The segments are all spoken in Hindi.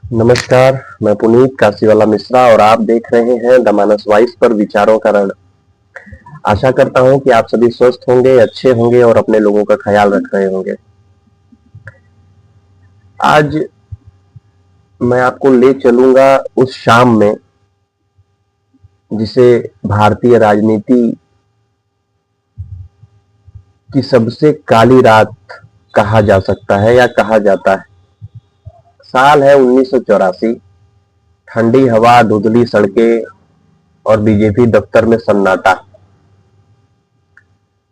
नमस्कार, मैं पुनीत काशीवाला मिश्रा और आप देख रहे हैं द मानस वॉइस पर विचारों का रण। आशा करता हूं कि आप सभी स्वस्थ होंगे, अच्छे होंगे और अपने लोगों का ख्याल रख रहे होंगे। आज मैं आपको ले चलूंगा उस शाम में जिसे भारतीय राजनीति की सबसे काली रात कहा जा सकता है या कहा जाता है। साल है 1984। ठंडी हवा, धुंधली सड़कें और बीजेपी दफ्तर में सन्नाटा।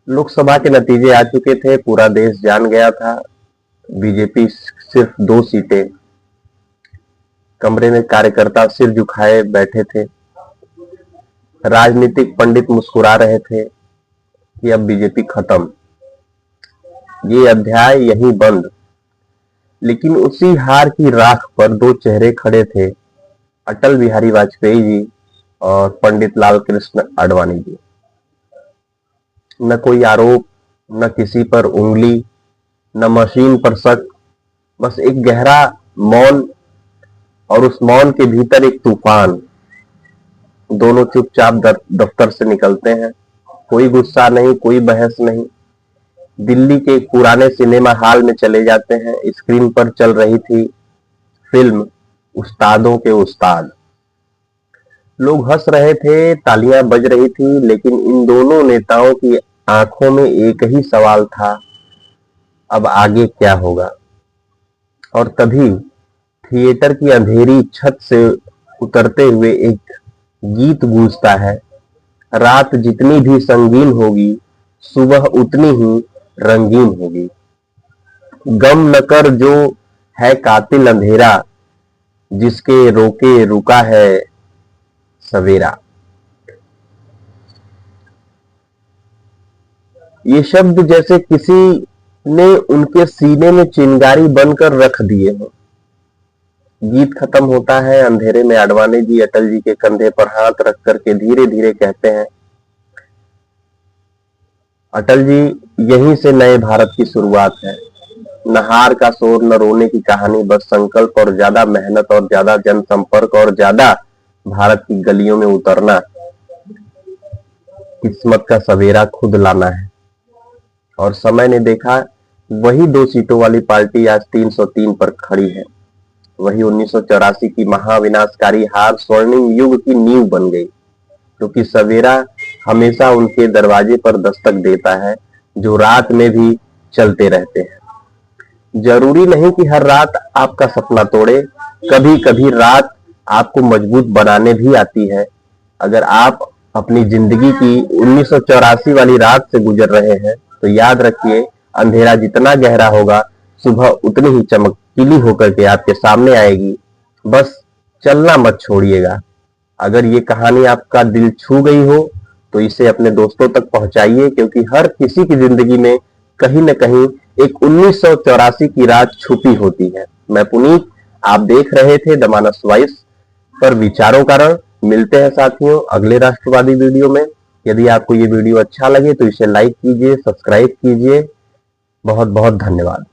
लोकसभा के नतीजे आ चुके थे, पूरा देश जान गया था बीजेपी सिर्फ 2 सीटें। कमरे में कार्यकर्ता सिर झुकाए बैठे थे। राजनीतिक पंडित मुस्कुरा रहे थे कि अब बीजेपी खत्म, ये अध्याय यहीं बंद। लेकिन उसी हार की राख पर 2 चेहरे खड़े थे, अटल बिहारी वाजपेयी जी और पंडित लाल कृष्ण आडवाणी जी। न कोई आरोप, न किसी पर उंगली, न मशीन पर शक, बस एक गहरा मौन और उस मौन के भीतर एक तूफान। दोनों चुपचाप दफ्तर से निकलते हैं। कोई गुस्सा नहीं, कोई बहस नहीं। दिल्ली के एक पुराने सिनेमा हॉल में चले जाते हैं। स्क्रीन पर चल रही थी फिल्म उस्तादों के उस्ताद। लोग हंस रहे थे, तालियां बज रही थी, लेकिन इन दोनों नेताओं की आंखों में एक ही सवाल था, अब आगे क्या होगा। और तभी थिएटर की अंधेरी छत से उतरते हुए एक गीत गूंजता है। रात जितनी भी संगीन होगी, सुबह उतनी ही रंगीन होगी। गम न कर जो है कातिल अंधेरा, जिसके रोके रुका है सवेरा। ये शब्द जैसे किसी ने उनके सीने में चिंगारी बनकर रख दिए हो। गीत खत्म होता है। अंधेरे में आडवाणी जी अटल जी के कंधे पर हाथ रख करके धीरे धीरे कहते हैं, अटल जी, यहीं से नए भारत की शुरुआत है। न हार का शोर, न रोने की कहानी, बस संकल्प और ज्यादा मेहनत और ज्यादा जनसंपर्क और ज्यादा भारत की गलियों में उतरना। किस्मत का सवेरा खुद लाना है। और समय ने देखा, वही 2 सीटों वाली पार्टी आज 303 पर खड़ी है। वही 1984 की महाविनाशकारी हार स्वर्णिम युग की नींव बन गई, क्योंकि सवेरा हमेशा उनके दरवाजे पर दस्तक देता है जो रात में भी चलते रहते हैं। जरूरी नहीं कि हर रात आपका सपना तोड़े, कभी कभी रात आपको मजबूत बनाने भी आती है। अगर आप अपनी जिंदगी की 1984 वाली रात से गुजर रहे हैं तो याद रखिए, अंधेरा जितना गहरा होगा, सुबह उतनी ही चमकीली होकर के आपके सामने आएगी। बस चलना मत छोड़िएगा। अगर ये कहानी आपका दिल छू गई हो तो इसे अपने दोस्तों तक पहुंचाइए, क्योंकि हर किसी की जिंदगी में कहीं न कहीं एक 1984 की रात छुपी होती है। मैं पुनीत, आप देख रहे थे द मानस वॉइस पर विचारों का रण। मिलते हैं साथियों अगले राष्ट्रवादी वीडियो में। यदि आपको ये वीडियो अच्छा लगे तो इसे लाइक कीजिए, सब्सक्राइब कीजिए। बहुत बहुत धन्यवाद।